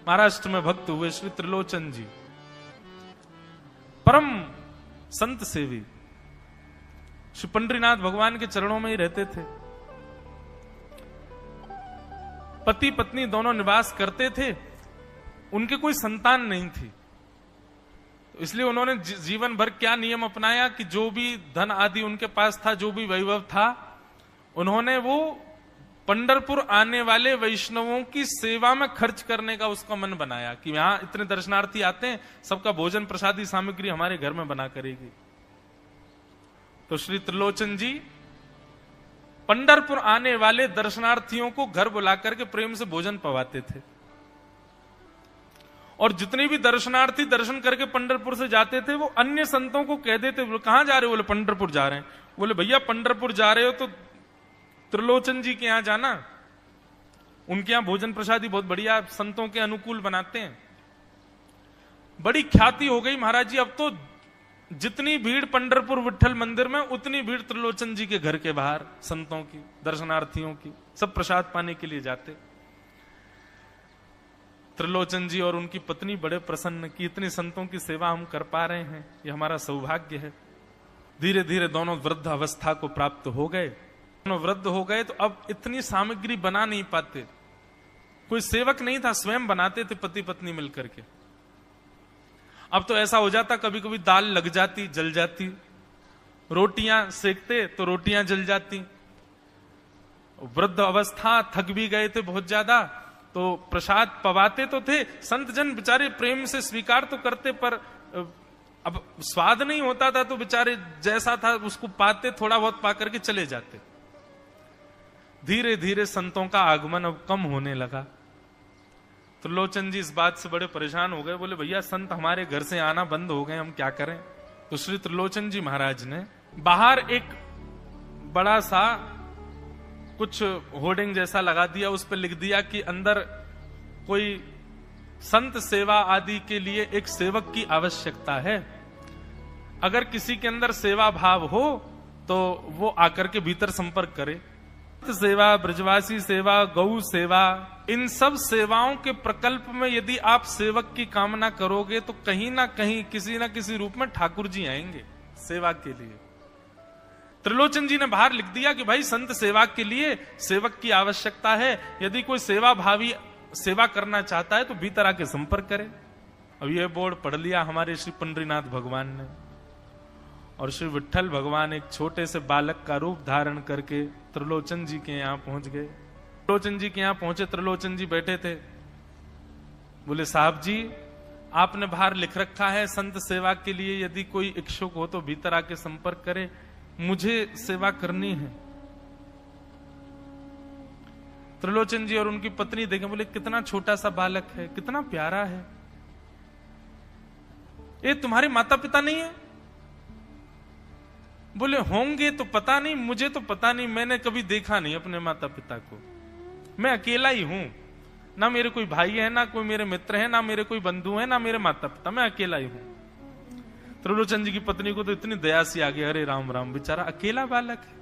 महाराष्ट्र में भक्त हुए श्री त्रिलोचन जी, परम संत सेवी, श्री पंडरीनाथ भगवान के चरणों में ही रहते थे। पति पत्नी दोनों निवास करते थे, उनके कोई संतान नहीं थी, तो इसलिए उन्होंने जीवन भर क्या नियम अपनाया कि जो भी धन आदि उनके पास था, जो भी वैभव था, उन्होंने वो पंढरपुर आने वाले वैष्णवों की सेवा में खर्च करने का उसका मन बनाया कि यहां इतने दर्शनार्थी आते हैं, सबका भोजन प्रसादी सामग्री हमारे घर में बना करेगी। तो श्री त्रिलोचन जी पंढरपुर आने वाले दर्शनार्थियों को घर बुलाकर के प्रेम से भोजन पवाते थे। और जितने भी दर्शनार्थी दर्शन करके पंढरपुर से जाते थे, वो अन्य संतों को कह देते, बोले कहां जा रहे हो? बोले पंढरपुर जा रहे हैं। बोले भैया पंढरपुर जा रहे हो तो त्रिलोचन जी के यहां जाना, उनके यहां भोजन प्रसादी बहुत बढ़िया संतों के अनुकूल बनाते हैं। बड़ी ख्याति हो गई महाराज जी, अब तो जितनी भीड़ पंढरपुर विठल मंदिर में, उतनी भीड़ त्रिलोचन जी के घर के बाहर संतों की, दर्शनार्थियों की, सब प्रसाद पाने के लिए जाते। त्रिलोचन जी और उनकी पत्नी बड़े प्रसन्न कि इतनी संतों की सेवा हम कर पा रहे हैं, ये हमारा सौभाग्य है। धीरे धीरे दोनों वृद्ध अवस्था को प्राप्त हो गए। दोनों वृद्ध हो गए तो अब इतनी सामग्री बना नहीं पाते, कोई सेवक नहीं था, स्वयं बनाते थे पति पत्नी मिलकर के। अब तो ऐसा हो जाता, कभी कभी दाल लग जाती, जल जाती, रोटियां सेकते तो रोटियां जल जाती। वृद्ध अवस्था, थक भी गए थे बहुत ज्यादा, तो प्रसाद पवाते तो थे, संत जन बेचारे प्रेम से स्वीकार तो करते, पर अब स्वाद नहीं होता था, तो बेचारे जैसा था उसको पाते, थोड़ा बहुत पा करके चले जाते। धीरे धीरे संतों का आगमन अब कम होने लगा। त्रिलोचन जी इस बात से बड़े परेशान हो गए, बोले भैया संत हमारे घर से आना बंद हो गए, हम क्या करें? तो श्री त्रिलोचन जी महाराज ने बाहर एक बड़ा सा कुछ होर्डिंग जैसा लगा दिया, उस पर लिख दिया कि अंदर कोई संत सेवा आदि के लिए एक सेवक की आवश्यकता है। अगर किसी के अंदर सेवा भाव हो तो वो आकर के भीतर संपर्क करे। सेवा, ब्रजवासी सेवा, गौ सेवा, इन सब सेवाओं के प्रकल्प में यदि आप सेवक की कामना करोगे तो कहीं ना कहीं किसी ना किसी रूप में ठाकुर जी आएंगे सेवा के लिए। त्रिलोचन जी ने बाहर लिख दिया कि भाई संत सेवा के लिए सेवक की आवश्यकता है, यदि कोई सेवा भावी सेवा करना चाहता है तो भीतर आके संपर्क करे। अब यह बोर्ड पढ़ लिया हमारे श्री पंडरीनाथ भगवान ने, और श्री विठल भगवान एक छोटे से बालक का रूप धारण करके त्रिलोचन जी के यहां पहुंच गए। त्रिलोचन जी के यहां पहुंचे, त्रिलोचन जी बैठे थे। बोले साहब जी, आपने बाहर लिख रखा है संत सेवा के लिए यदि कोई इच्छुक हो तो भीतर आके संपर्क करे, मुझे सेवा करनी है। त्रिलोचन जी और उनकी पत्नी देखें, बोले कितना छोटा सा बालक है, कितना प्यारा है, ये तुम्हारे माता पिता नहीं है? बोले होंगे तो पता नहीं, मुझे तो पता नहीं, मैंने कभी देखा नहीं अपने माता पिता को, मैं अकेला ही हूं, ना मेरे कोई भाई है, ना कोई मेरे मित्र है, ना मेरे कोई बंधु है, ना मेरे माता पिता, मैं अकेला ही हूं। त्रिलोचन जी की पत्नी को तो इतनी दया सी आ गई, अरे राम राम, बेचारा अकेला बालक है।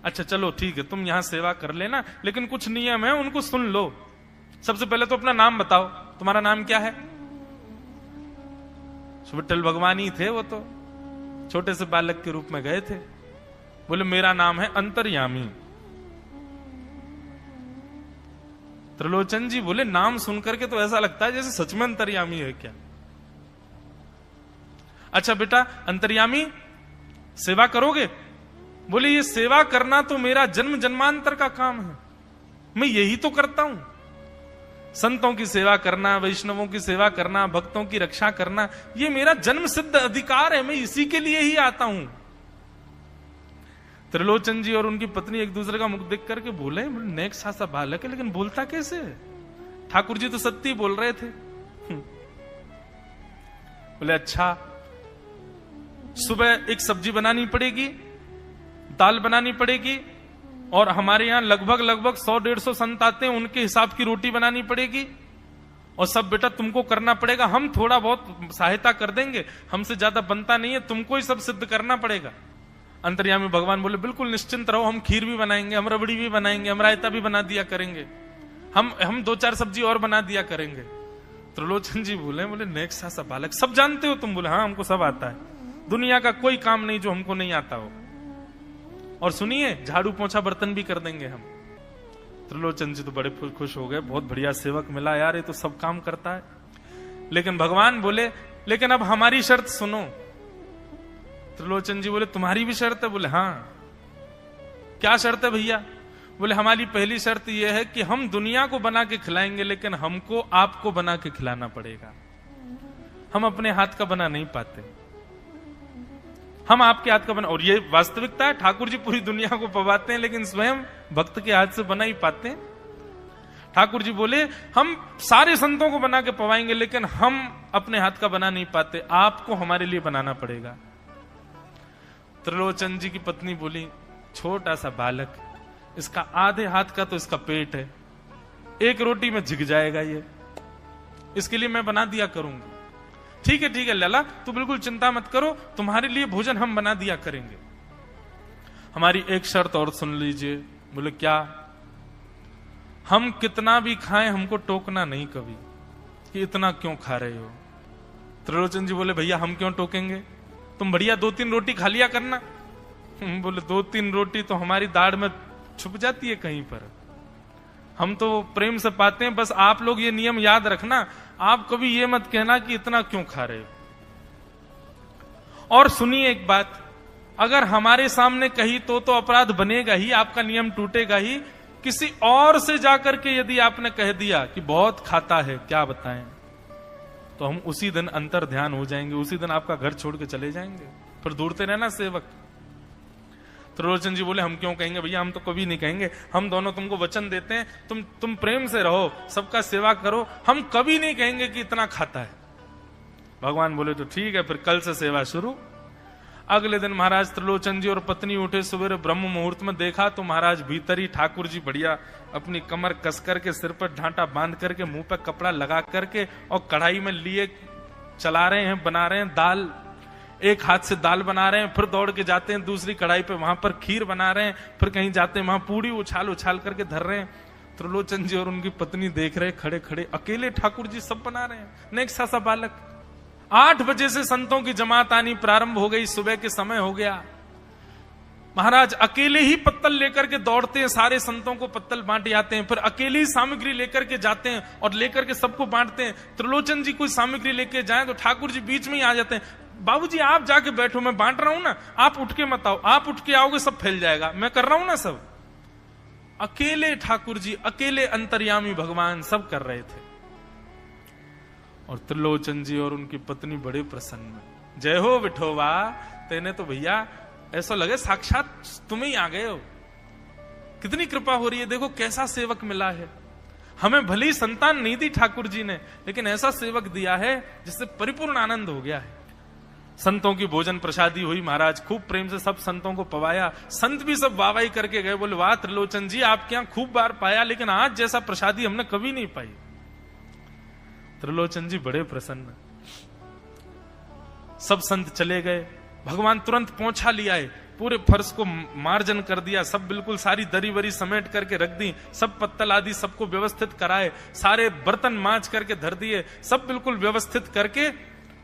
अच्छा चलो ठीक है, तुम यहां सेवा कर लेना, लेकिन कुछ नियम है उनको सुन लो। सबसे पहले तो अपना नाम बताओ, तुम्हारा नाम क्या है? विठल भगवान ही थे, वो तो छोटे से बालक के रूप में गए थे। बोले मेरा नाम है अंतर्यामी। त्रिलोचन जी बोले नाम सुनकर के तो ऐसा लगता है जैसे सच में अंतर्यामी है क्या? अच्छा बेटा अंतर्यामी, सेवा करोगे? बोले ये सेवा करना तो मेरा जन्म जन्मांतर का काम है, मैं यही तो करता हूं। संतों की सेवा करना, वैष्णवों की सेवा करना, भक्तों की रक्षा करना, ये मेरा जन्म सिद्ध अधिकार है, मैं इसी के लिए ही आता हूं। त्रिलोचन जी और उनकी पत्नी एक दूसरे का मुख देख करके बोले नेक सा बालक है, लेकिन बोलता कैसे है? ठाकुर जी तो सत्य बोल रहे थे। बोले अच्छा, सुबह एक सब्जी बनानी पड़ेगी, दाल बनानी पड़ेगी, और हमारे यहां लगभग 100-150 संत आते हैं, उनके हिसाब की रोटी बनानी पड़ेगी, और सब बेटा तुमको करना पड़ेगा, हम थोड़ा बहुत सहायता कर देंगे, हमसे ज्यादा बनता नहीं है, तुमको ही सब सिद्ध करना पड़ेगा। अंतर्यामी भगवान बोले बिल्कुल निश्चिंत रहो, हम खीर भी बनाएंगे, हम रबड़ी भी बनाएंगे, हम रायता भी बना दिया करेंगे। हम 2-4 सब्जी और बना दिया करेंगे। त्रिलोचन जी बोले नेक्स्ट सा बालक, सब जानते हो तुम? बोले हाँ, हमको सब आता है, दुनिया का कोई काम नहीं जो हमको नहीं आता हो। और सुनिए, झाड़ू पोंछा बर्तन भी कर देंगे हम। त्रिलोचन जी तो बड़े खुश हो गए, बहुत बढ़िया सेवक मिला यार, ये तो सब काम करता है। लेकिन भगवान बोले लेकिन अब हमारी शर्त सुनो। त्रिलोचन जी बोले तुम्हारी भी शर्त है? बोले हाँ। क्या शर्त है भैया? बोले हमारी पहली शर्त यह है कि हम दुनिया को बना के खिलाएंगे, लेकिन हमको आपको बना के खिलाना पड़ेगा। हम अपने हाथ का बना नहीं पाते, हम आपके हाथ का बना। और ये वास्तविकता है, ठाकुर जी पूरी दुनिया को पवाते हैं, लेकिन स्वयं भक्त के हाथ से बना ही पाते हैं। ठाकुर जी बोले हम सारे संतों को बना के पवाएंगे, लेकिन हम अपने हाथ का बना नहीं पाते, आपको हमारे लिए बनाना पड़ेगा। त्रिलोचन जी की पत्नी बोली छोटा सा बालक, इसका आधे हाथ का तो इसका पेट है, एक रोटी में झिक जाएगा ये, इसके लिए मैं बना दिया करूंगी। ठीक है लाला, तू बिल्कुल चिंता मत करो, तुम्हारे लिए भोजन हम बना दिया करेंगे। हमारी एक शर्त और सुन लीजिए। बोले क्या? हम कितना भी खाएं हमको टोकना नहीं कभी कि इतना क्यों खा रहे हो। त्रिलोचन जी बोले भैया हम क्यों टोकेंगे, तुम बढ़िया 2-3 रोटी खा लिया करना। बोले 2-3 रोटी तो हमारी दाढ़ में छुप जाती है कहीं पर, हम तो प्रेम से पाते हैं। बस आप लोग ये नियम याद रखना, आप कभी ये मत कहना कि इतना क्यों खा रहे हो। और सुनिए एक बात, अगर हमारे सामने कही तो अपराध बनेगा ही, आपका नियम टूटेगा ही। किसी और से जाकर के यदि आपने कह दिया कि बहुत खाता है, क्या बताएं, तो हम उसी दिन अंतर ध्यान हो जाएंगे, उसी दिन आपका घर छोड़ के चले जाएंगे, फिर दूरते रहना सेवक। त्रिलोचन जी बोले हम क्यों कहेंगे भैया, हम तो कभी नहीं कहेंगे, हम दोनों तुमको वचन देते हैं, तुम प्रेम से रहो, सबका सेवा करो, हम कभी नहीं कहेंगे कि इतना खाता है। भगवान बोले तो ठीक है, फिर कल से सेवा शुरू। अगले दिन महाराज त्रिलोचन जी और पत्नी उठे सवेरे ब्रह्म मुहूर्त में, देखा तो महाराज भीतर ही ठाकुर जी बढ़िया अपनी कमर कस करके, सिर पर ढांटा बांध करके, मुंह पर कपड़ा लगा करके और कढ़ाई में लिए चला रहे हैं, बना रहे हैं दाल। एक हाथ से दाल बना रहे हैं, फिर दौड़ के जाते हैं दूसरी कढ़ाई पे, वहां पर खीर बना रहे हैं, फिर कहीं जाते हैं वहां पूड़ी उछाल उछाल करके धर रहे हैं। त्रिलोचन जी और उनकी पत्नी देख रहे खड़े खड़े, अकेले ठाकुर जी सब बना रहे हैं, नेक्सा सा बालक। 8 बजे से संतों की जमात आनी प्रारंभ हो गई, सुबह के समय हो गया। महाराज अकेले ही पत्तल लेकर के दौड़ते हैं, सारे संतों को पत्तल बांटे आते हैं, फिर अकेले ही सामग्री लेकर के जाते हैं और लेकर के सबको बांटते हैं। त्रिलोचन जी कोई सामग्री लेके जाए तो ठाकुर जी बीच में ही आ जाते हैं, बाबूजी आप जाके बैठो, मैं बांट रहा हूं ना, आप उठ के मत आओ, आप उठ के आओगे सब फैल जाएगा, मैं कर रहा हूं ना सब। अकेले ठाकुर जी, अकेले अंतर्यामी भगवान सब कर रहे थे। और त्रिलोचन जी और उनकी पत्नी बड़े प्रसन्न, जय हो विठोबा, तेने तो भैया ऐसा लगे साक्षात तुम ही आ गए हो, कितनी कृपा हो रही है, देखो कैसा सेवक मिला है। हमें भली संतान नहीं दी ठाकुर जी ने, लेकिन ऐसा सेवक दिया है जिससे परिपूर्ण आनंद हो गया है। संतों की भोजन प्रसादी हुई, महाराज खूब प्रेम से सब संतों को पवाया, संत भी सब वाहवाही करके गए, बोले वाह त्रिलोचन जी आपके यहां खूब बार पाया, लेकिन आज जैसा प्रसादी हमने कभी नहीं पाई। त्रिलोचन जी बड़े प्रसन्न। सब संत चले गए, भगवान तुरंत पोंछा लिया है, पूरे फर्श को मार्जन कर दिया, सब बिल्कुल सारी दरी वरी समेट करके रख दी, सब पत्तल आदि सबको व्यवस्थित कराए, सारे बर्तन मांज करके धर दिए, सब बिल्कुल व्यवस्थित करके,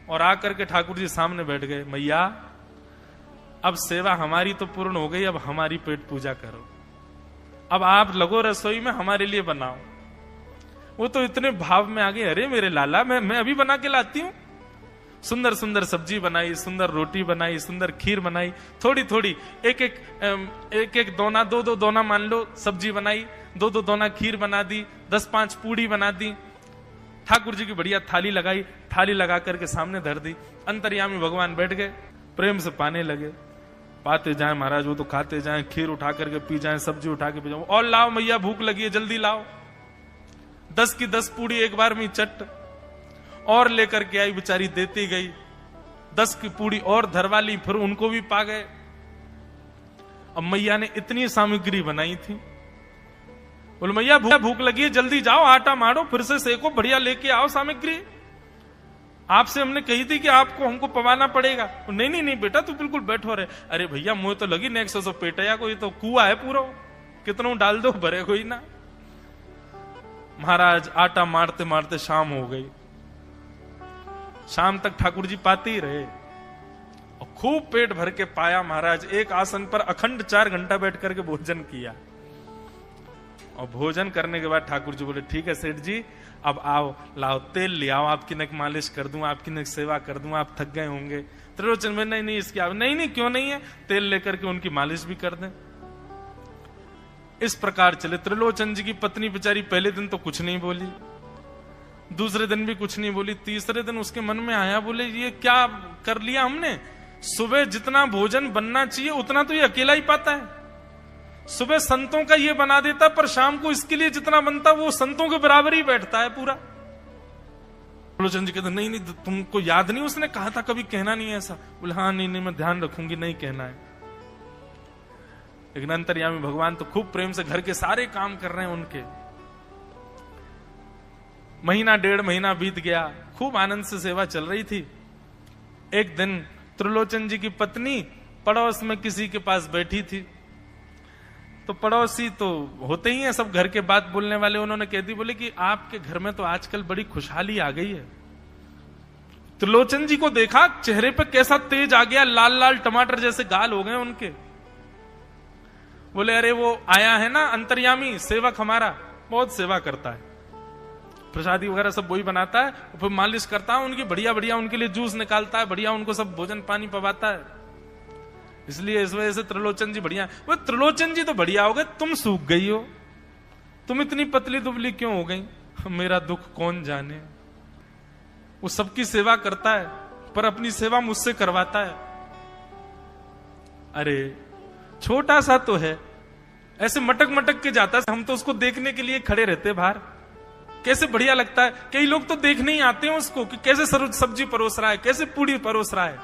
और आकर के ठाकुर जी सामने बैठ गए। मैया अब सेवा हमारी तो पूर्ण हो गई, अब हमारी पेट पूजा करो, अब आप लगो रसोई में, हमारे लिए बनाओ। वो तो इतने भाव में आ गए, अरे मेरे लाला मैं अभी बना के लाती हूं। सुंदर सुंदर सब्जी बनाई, सुंदर रोटी बनाई, सुंदर खीर बनाई, थोड़ी थोड़ी एक एक दोना, 2-2 दोना मान लो सब्जी बनाई, 2-2 दोना खीर बना दी, 10-5 पूड़ी बना दी, ठाकुर जी की बढ़िया थाली लगाई, थाली लगा करके सामने धर दी। अंतर्यामी भगवान बैठ गए, प्रेम से पाने लगे, पाते जाए महाराज, वो तो खाते जाए, खीर उठा करके पी जाए, सब्जी उठा के पी जाओ, और लाओ मैया भूख लगी है जल्दी लाओ। 10 की 10 पूड़ी एक बार में चट और लेकर के आई, बेचारी देती गई, 10 की पूड़ी और धरवा ली, फिर उनको भी पा गए। अब मैया ने इतनी सामग्री बनाई थी, बोले मैया भूख लगी है जल्दी जाओ, आटा मारो, फिर से सेको, बढ़िया लेके आओ सामग्री, आपसे हमने कही थी कि आपको हमको पवाना पड़ेगा। नहीं बेटा तू बिल्कुल बैठो रहे। अरे भैया मुझे तो लगी नेक्स्ट सो पेटया को, ये तो कुआ है पूरा, कितना डाल दो भरे कोई ना। महाराज आटा मारते मारते शाम हो गई। शाम तक ठाकुर जी पाते ही रहे और खूब पेट भर के पाया। महाराज एक आसन पर अखंड 4 घंटा बैठ करके भोजन किया और भोजन करने के बाद ठाकुर जी बोले, ठीक है सेठ जी, अब आओ, लाओ तेल ले आओ, आपकी नक मालिश कर दूं, आपकी नक सेवा कर दूं, आप थक गए होंगे। त्रिलोचन में नहीं इसकी नहीं क्यों नहीं है, तेल लेकर के उनकी मालिश भी कर दें। इस प्रकार चले। त्रिलोचन जी की पत्नी बेचारी पहले दिन तो कुछ नहीं बोली, दूसरे दिन भी कुछ नहीं बोली, तीसरे दिन उसके मन में आया, बोले ये क्या कर लिया हमने। सुबह जितना भोजन बनना चाहिए उतना तो ये अकेला ही पाता है। सुबह संतों का ये बना देता, पर शाम को इसके लिए जितना बनता वो संतों के बराबर ही बैठता है पूरा। त्रिलोचन जी कहते नहीं तुमको याद नहीं, उसने कहा था कभी कहना नहीं है ऐसा। बोले हाँ नहीं मैं ध्यान रखूंगी, नहीं कहना है। लेकिन अंतर्यामी भगवान तो खूब प्रेम से घर के सारे काम कर रहे हैं उनके। महीना 1.5 महीना बीत गया, खूब आनंद से सेवा चल रही थी। एक दिन त्रिलोचन जी की पत्नी पड़ोस में किसी के पास बैठी थी, तो पड़ोसी तो होते ही हैं सब घर के बात बोलने वाले, उन्होंने कह दी, बोले कि आपके घर में तो आजकल बड़ी खुशहाली आ गई है। त्रिलोचन जी को देखा, चेहरे पे कैसा तेज आ गया, लाल लाल टमाटर जैसे गाल हो गए उनके। बोले अरे वो आया है ना अंतर्यामी सेवक हमारा, बहुत सेवा करता है, प्रसादी वगैरह सब वही बनाता है, फिर मालिश करता है उनकी, बढ़िया बढ़िया उनके लिए जूस निकालता है, बढ़िया उनको सब भोजन पानी पवाता है, इसलिए इस वजह से त्रिलोचन जी बढ़िया। वो त्रिलोचन जी तो बढ़िया हो गए, तुम सूख गई हो, तुम इतनी पतली दुबली क्यों हो गई, मेरा दुख कौन जाने। वो सबकी सेवा करता है पर अपनी सेवा मुझसे करवाता है। अरे छोटा सा तो है, ऐसे मटक मटक के जाता है, हम तो उसको देखने के लिए खड़े रहते बाहर, कैसे बढ़िया लगता है। कई लोग तो देखने ही आते हैं उसको कि कैसे सब्जी परोस रहा है, कैसे पूड़ी परोस रहा है,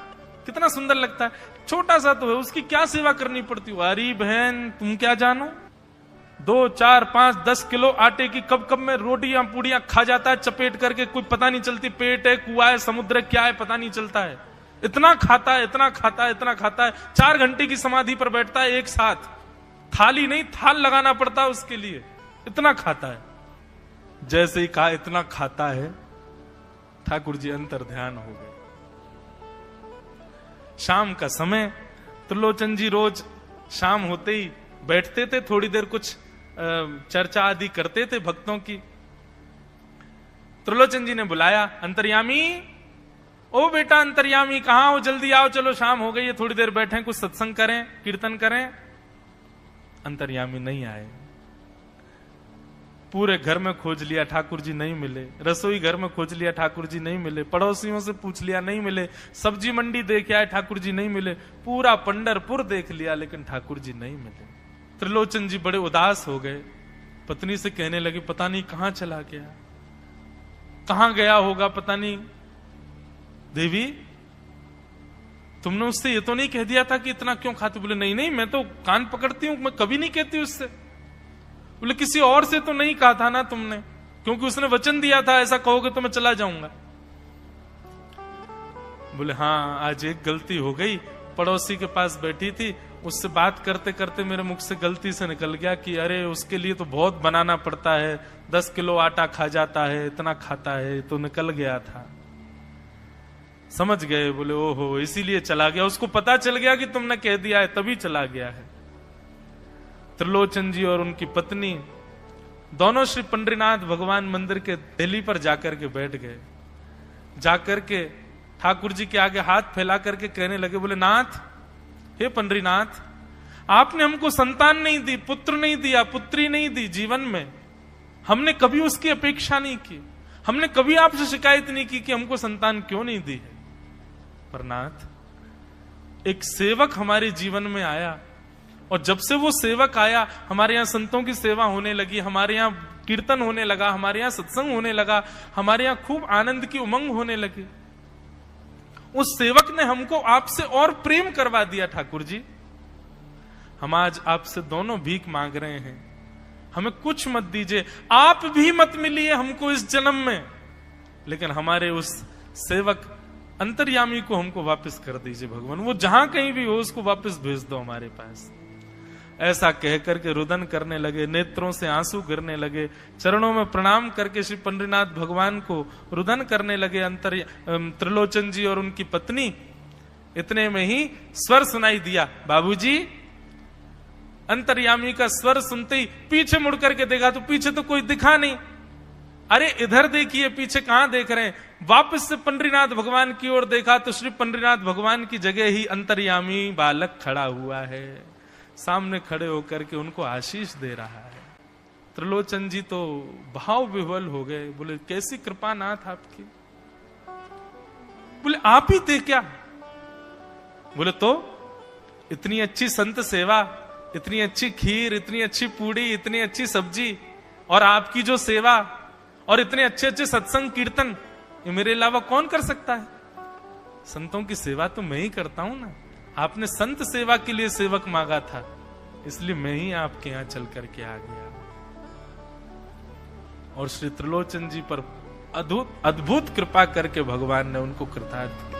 कितना सुंदर लगता है। छोटा सा तो है, उसकी क्या सेवा करनी पड़ती है। अरे बहन तुम क्या जानो, 2, 4, 5, 10 किलो आटे की कब कब में रोटियां पूड़ियां खा जाता है चपेट करके, कुछ पता नहीं चलती, पेट है कुआ है समुद्र है क्या है पता नहीं चलता है। इतना खाता है इतना खाता है इतना खाता है, 4 घंटे की समाधि पर बैठता है एक साथ, थाली नहीं थाल लगाना पड़ता है उसके लिए, इतना खाता है। जैसे ही कहा इतना खाता है, ठाकुर जी अंतर ध्यान हो गए। शाम का समय, त्रिलोचन जी रोज शाम होते ही बैठते थे, थोड़ी देर कुछ चर्चा आदि करते थे भक्तों की। त्रिलोचन जी ने बुलाया, अंतर्यामी, ओ बेटा अंतर्यामी कहां हो, जल्दी आओ, चलो शाम हो गई है, थोड़ी देर बैठे कुछ सत्संग करें कीर्तन करें। अंतर्यामी नहीं आए, पूरे घर में खोज लिया ठाकुर जी नहीं मिले, रसोई घर में खोज लिया ठाकुर जी नहीं मिले, पड़ोसियों से पूछ लिया नहीं मिले, सब्जी मंडी देख आए ठाकुर जी नहीं मिले, पूरा पंढरपुर देख लिया लेकिन ठाकुर जी नहीं मिले। त्रिलोचन जी बड़े उदास हो गए, पत्नी से कहने लगे पता नहीं कहां चला गया, कहां गया होगा पता नहीं। देवी तुमने उससे ये तो नहीं कह दिया था कि इतना क्यों खाते। बोले नहीं मैं तो कान पकड़ती हूं, मैं कभी नहीं कहती उससे। बोले किसी और से तो नहीं कहा था ना तुमने, क्योंकि उसने वचन दिया था ऐसा कहोगे तो मैं चला जाऊंगा। बोले हाँ आज एक गलती हो गई, पड़ोसी के पास बैठी थी, उससे बात करते करते मेरे मुख से गलती से निकल गया कि अरे उसके लिए तो बहुत बनाना पड़ता है, 10 किलो आटा खा जाता है, इतना खाता है, तो निकल गया था। समझ गए। बोले ओहो इसीलिए चला गया, उसको पता चल गया कि तुमने कह दिया है तभी चला गया है। त्रिलोचन जी और उनकी पत्नी दोनों श्री पंडरीनाथ भगवान मंदिर के दहली पर जाकर के बैठ गए। जाकर के ठाकुर जी के आगे हाथ फैला करके कहने लगे, बोले नाथ, हे पंडरीनाथ, आपने हमको संतान नहीं दी, पुत्र नहीं दिया, पुत्री नहीं दी जीवन में, हमने कभी उसकी अपेक्षा नहीं की, हमने कभी आपसे शिकायत नहीं की कि हमको संतान क्यों नहीं दी है। पर नाथ, एक सेवक हमारे जीवन में आया, और जब से वो सेवक आया हमारे यहाँ संतों की सेवा होने लगी, हमारे यहाँ कीर्तन होने लगा, हमारे यहाँ सत्संग होने लगा, हमारे यहाँ खूब आनंद की उमंग होने लगी। उस सेवक ने हमको आपसे और प्रेम करवा दिया। ठाकुर जी, हम आज आपसे दोनों भीख मांग रहे हैं, हमें कुछ मत दीजिए, आप भी मत मिलिए हमको इस जन्म में, लेकिन हमारे उस सेवक अंतर्यामी को हमको वापस कर दीजिए भगवान, वो जहां कहीं भी हो उसको वापस भेज दो हमारे पास। ऐसा कहकर के रुदन करने लगे, नेत्रों से आंसू गिरने लगे, चरणों में प्रणाम करके श्री पंडरीनाथ भगवान को रुदन करने लगे त्रिलोचन जी और उनकी पत्नी। इतने में ही स्वर सुनाई दिया, बाबूजी। अंतर्यामी का स्वर सुनते ही पीछे मुड़ करके देखा तो पीछे तो कोई दिखा नहीं। अरे इधर देखिए, पीछे कहां देख रहे हैं? वापस से पंडरीनाथ भगवान की ओर देखा तो श्री पंडरीनाथ भगवान की जगह ही अंतर्यामी बालक खड़ा हुआ है, सामने खड़े होकर के उनको आशीष दे रहा है। त्रिलोचन जी तो भाव विह्वल हो गए, बोले कैसी कृपा नाथ आपकी। बोले आप ही थे क्या? बोले तो इतनी अच्छी संत सेवा, इतनी अच्छी खीर, इतनी अच्छी पूड़ी, इतनी अच्छी सब्जी, और आपकी जो सेवा और इतने अच्छे अच्छे सत्संग कीर्तन, ये मेरे अलावा कौन कर सकता है? संतों की सेवा तो मैं ही करता हूं ना। आपने संत सेवा के लिए सेवक मांगा था, इसलिए मैं ही आपके यहां चल करके आ गया। और श्री त्रिलोचन जी पर अद्भुत कृपा करके भगवान ने उनको कृतार्थ किया।